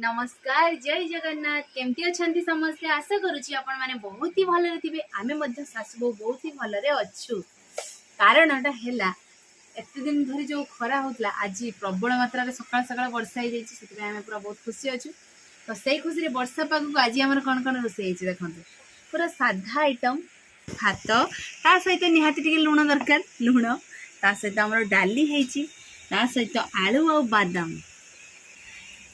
नमस्कार जय जगन्नाथ केमती अच्छा समस्ते आशा करुच्ची आपण मैंने बहुत ही भल थे आम सासु बो बहुत ही भलरे अच्छु कारणटा है एत दिन धरी जो खरा होता आज प्रबल मात्रा सकाल सकाल वर्षा हो जाए आम पूरा बहुत खुशी अच्छु तो से खुशी वर्षा पाग को आज आम कौन कौन रोसे देखो पूरा साधा आइटम भात ता सहित निहाती टे लुण दरकार लुण ता सहित आम डाली ता सहित आलू आ बादाम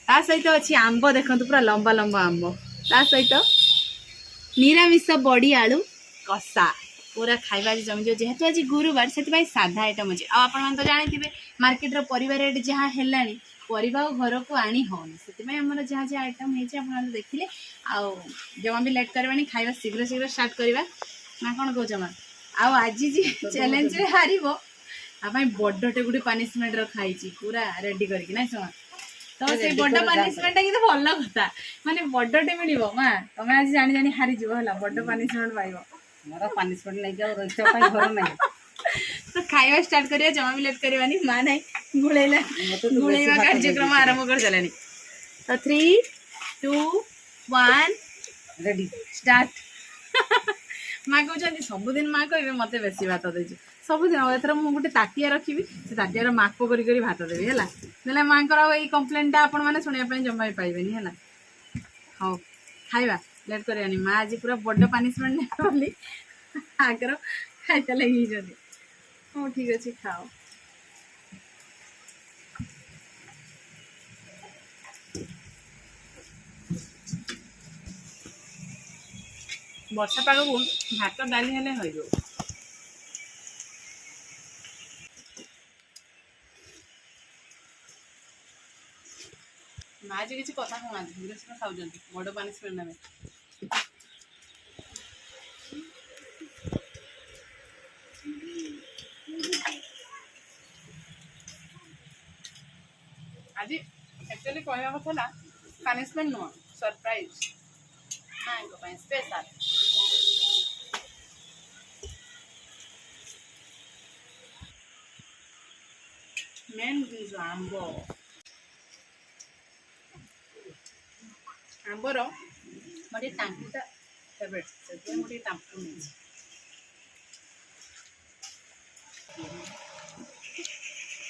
ता सहित अच्छी आंब देखो पूरा लंबा लंबा आंब ता सहित निरामिष बड़ी आलू कषा पूरा खाଇବା जमी जेहेतु आज गुरुवार से साधा आइटम अच्छे आपन तो जानी मार्केट रो परिवा रेट जहाँ है परिवा घर को आनी होनी से आमर जहाँ जहाँ आइटम है देखिले आउ जमा भी लेट करवानी खाଇବା शीघ्र शीघ्र स्टार्ट करवा ना कौन कौच माँ आज जी चैलेंज रे हार बड़टे गुटे पनिशमेंट रखाई पूरा रेडी करके समा तो से बड़ पनिशमेंट कि भल कथा माने बड़टे मिल माँ तुम आज जानी जानी हारी जीव है बड़ पनिशमेंट पाइब मोर पनिशमेंट नहीं घर ना तो खाଇବା स्टार्ट करिया जमा भी लेट करवानी माँ नहीं गुड़ेला गुड़ेवा कार्यक्रम आरंभ कर चलानी तो 3, 2, 1 रेडी स्टार्ट माँ कहते सबुदिन माँ कहे मत बेसी भात दे सबुदिन एथर मुझे गोटे ताटिया रखी से ताटियार माप कर भात देवी है माँ यही कम्प्लेनटा आपण मैंने शुणापी जमा भी पाइबेनि है हाँ खाଇବା लेट करवानी माँ आज पूरा बड़ पनिशमेंट बोली आगर खाइता लगे हाँ ठीक अच्छे खाओ वर्षा पाग को भात डाली हेले हो माँ जी किसी कथा कहना धीरे से खाऊ बड़ पनिशमेंट ना आज एक्चुअली कहवा कथा पनिशमेंट नुह सरप्राइज माँ स्पेशल मेन जिन आंब आंबर मोटे टांकुटा फेवरेट से मोटे टांकु नहीं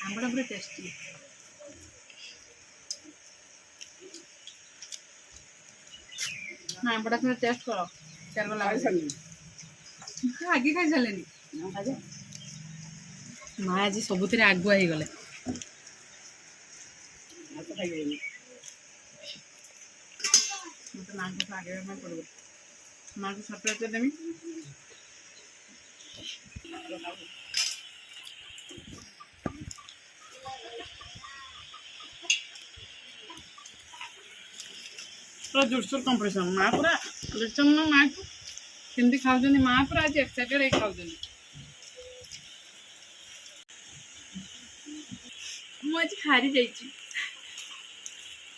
आंबटा पूरा टेस्टी हाँ आंबटा थोड़ा टेस्ट करो चार वाला आगे खाई सारे माँ आज सबुथ आगुआ हो गले माँ को आगे पड़ो माँ को सरप्राइज देवी पूरा जोरसोर कंपटीशन माँ पूरा देखन माँ को केमती खाऊ माँ पूरा आज एक्साइटेड खाऊ मुझे हारी जाइए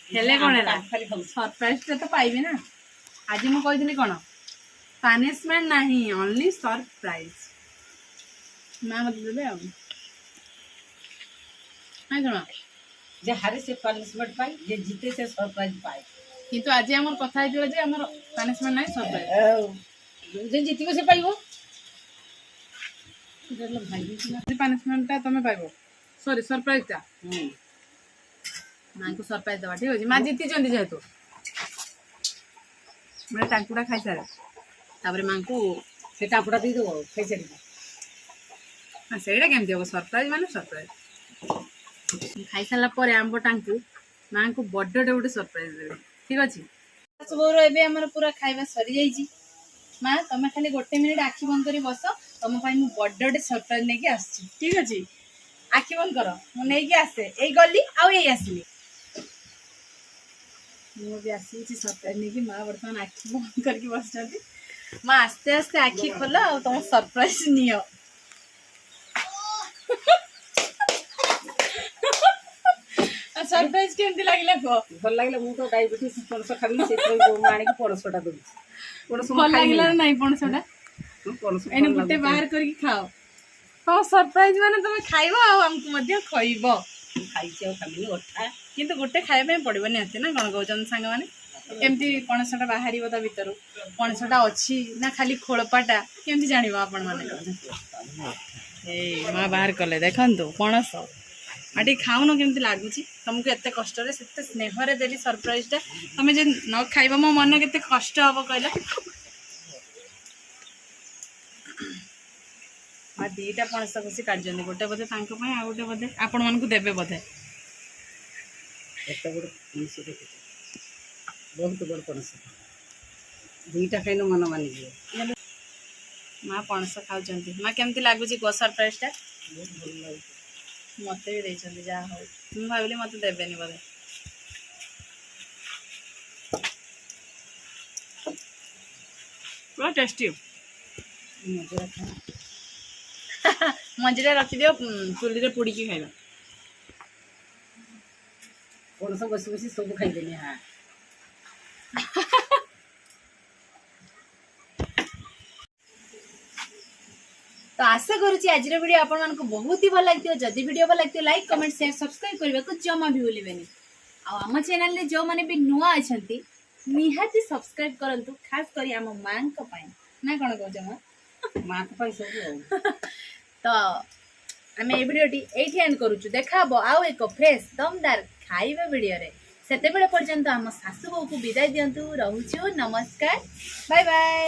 हेले कौन है सरप्राइज तो पाइबे ना आज मुझे कही कौन पनिशमेंट नहीं ओनली सरप्राइज माँ मत देवे जे हारे से पनिशमेंट पाई जे जीते से सरप्राइज पाए किंतु आज आम कथा जे आम पनिशमेंट ना सरप्राइज जे जीतिबो से पाइबो पनिशमेंट तुम पाइब सॉरी सरप्राइज टा माँ को सरप्राइज दवा ठीक अच्छे माँ जीति जेहेतु मैं टांकुटा खाई सारे माँ को से टांकुटा दे दो खाई सारी हाँ सहीटा केमती हम सरप्राइज माने सरप्राइज खाई सारा आंब टांकु माँ को बड़े गोटे सरप्राइज देवे ठीक अच्छे सब पूरा खाଇବା सरी जाइए माँ तुम खाली गोटे मिनिट आखि बंद कर बस तुम बड़े सरप्राइज नहीं आस ठीक अच्छे आखि बंद कर मुझे आसे यही गली आसली मुझे आसी सरप्राइज नहीं माँ बर्तमान आखि बंद करके बस माँ आस्ते आस्ते आखि खोल और तुम सरप्राइज नियो सरप्राइज केमती लगे कह भल लगे मुझे तो डायबिटीज पणस खाली से आने पणसटा दूसरी पणस भल लगे ना पणसटा एने गुटे बाहर करके खाओ हाँ सरप्राइज माने तुम खाइबो आ हमको मध्य खइबो ଖାଇଛି ଆଉ ଖାଇନି ଅଠା କିନ୍ତୁ ଗୋଟେ ଖାଇବା ପାଇଁ ପଡ଼ିବ ନିହାତି ନା କ'ଣ କହୁଛନ୍ତି ସାଙ୍ଗମାନେ? କେମିତି ପଣସଟା ବାହାରିବ ତା ଭିତରୁ? ପଣସଟା ଅଛି ନା ଖାଲି ଖୋଳପାଟା କେମିତି ଜାଣିବ ଆପଣମାନେ? ଏଇ ମା ବାହାର କଲେ ଦେଖନ୍ତୁ ପଣସ। ଆଉ ଟିକେ ଖାଉନ କେମିତି ଲାଗୁଛି? ତମକୁ ଏତେ କଷ୍ଟରେ ସେତେ ସ୍ନେହରେ ଦେଲି ସରପ୍ରାଇଜଟା, ତମେ ଯେ ନ ଖାଇବ ମୋ ମନ କେତେ କଷ୍ଟ ହବ କହିଲ? ମା ଦିଟା ପଣସ କଷି କାଢ଼ିଛନ୍ତି, ଗୋଟେ ବୋଧେ ତାଙ୍କ ପାଇଁ ଆଉ ଗୋଟେ ବୋଧେ ଆପଣମାନଙ୍କୁ ଦେବେ ବୋଧେ। ଏତେ ବଡ଼ ପଣସ ଦେଖିଛି, ବହୁତ ବଡ଼ ପଣସ, ଦୁଇଟା ଖାଇଲେ ମନ ମାନିଯିବ। ମା ପଣସ ଖାଉଛନ୍ତି। ମା କେମିତି ଲାଗୁଛି କୁହ ସରପ୍ରାଇଜଟା? ବହୁତ ଭଲ ଲାଗୁଛି। ମତେ ବି ଦେଇଛନ୍ତି, ଯାହା ହଉ। ମୁଁ ଭାବିଲି ମତେ ଦେବେନି ବୋଧେ। ପୁରା ଟେଷ୍ଟି। ମଜା ଖା ମଞ୍ଜିଟା ରଖିଦିଅ, ଚୁଲିରେ ପୋଡ଼ିକି ଖାଇବା। ପଣସ ବସି ବସି ସବୁ ଖାଇଦେଲି। ହଁ ତ ଆଶା କରୁଛି ଆଜିର ଭିଡ଼ିଓ ଆପଣମାନଙ୍କୁ ବହୁତ ହି ଭଲ ଲାଗିଥିବ। ଯଦି ଭିଡ଼ିଓ ଭଲ ଲାଗିଥିବ ଲାଇକ୍ କମେଣ୍ଟ ସେୟାର ସବସ୍କ୍ରାଇବ୍ କରିବାକୁ ଜମା ବି ଭୁଲିବେନି। ଆଉ ଆମ ଚ୍ୟାନେଲରେ ଯେଉଁମାନେ ବି ନୂଆ ଅଛନ୍ତି ନିହାତି ସବସ୍କ୍ରାଇବ୍ କରନ୍ତୁ, ଖାସ କରି ଆମ ମାଙ୍କ ପାଇଁ। ନା କ'ଣ କହୁଛ ମା? ମାଙ୍କ ପାଇଁ ସବୁ ଆଉ। ତ ଆମେ এই ଭିଡ଼ିଓଟି ଏଇଠି ଏଣ୍ଡ କରୁଛୁ। ଦେଖା ହବ ଆଉ ଏକ ଫ୍ରେଶ୍ ଦମଦାର ଖାଇବା ଭିଡ଼ିଓରେ। ସେତେବେଳେ ପର୍ଯ୍ୟନ୍ତ ଆମ ଶାଶୁ ବୋଉକୁ ବିଦାୟ ଦିଅନ୍ତୁ। ରହୁଛୁ, ନମସ୍କାର, ବାଏ ବାଏ।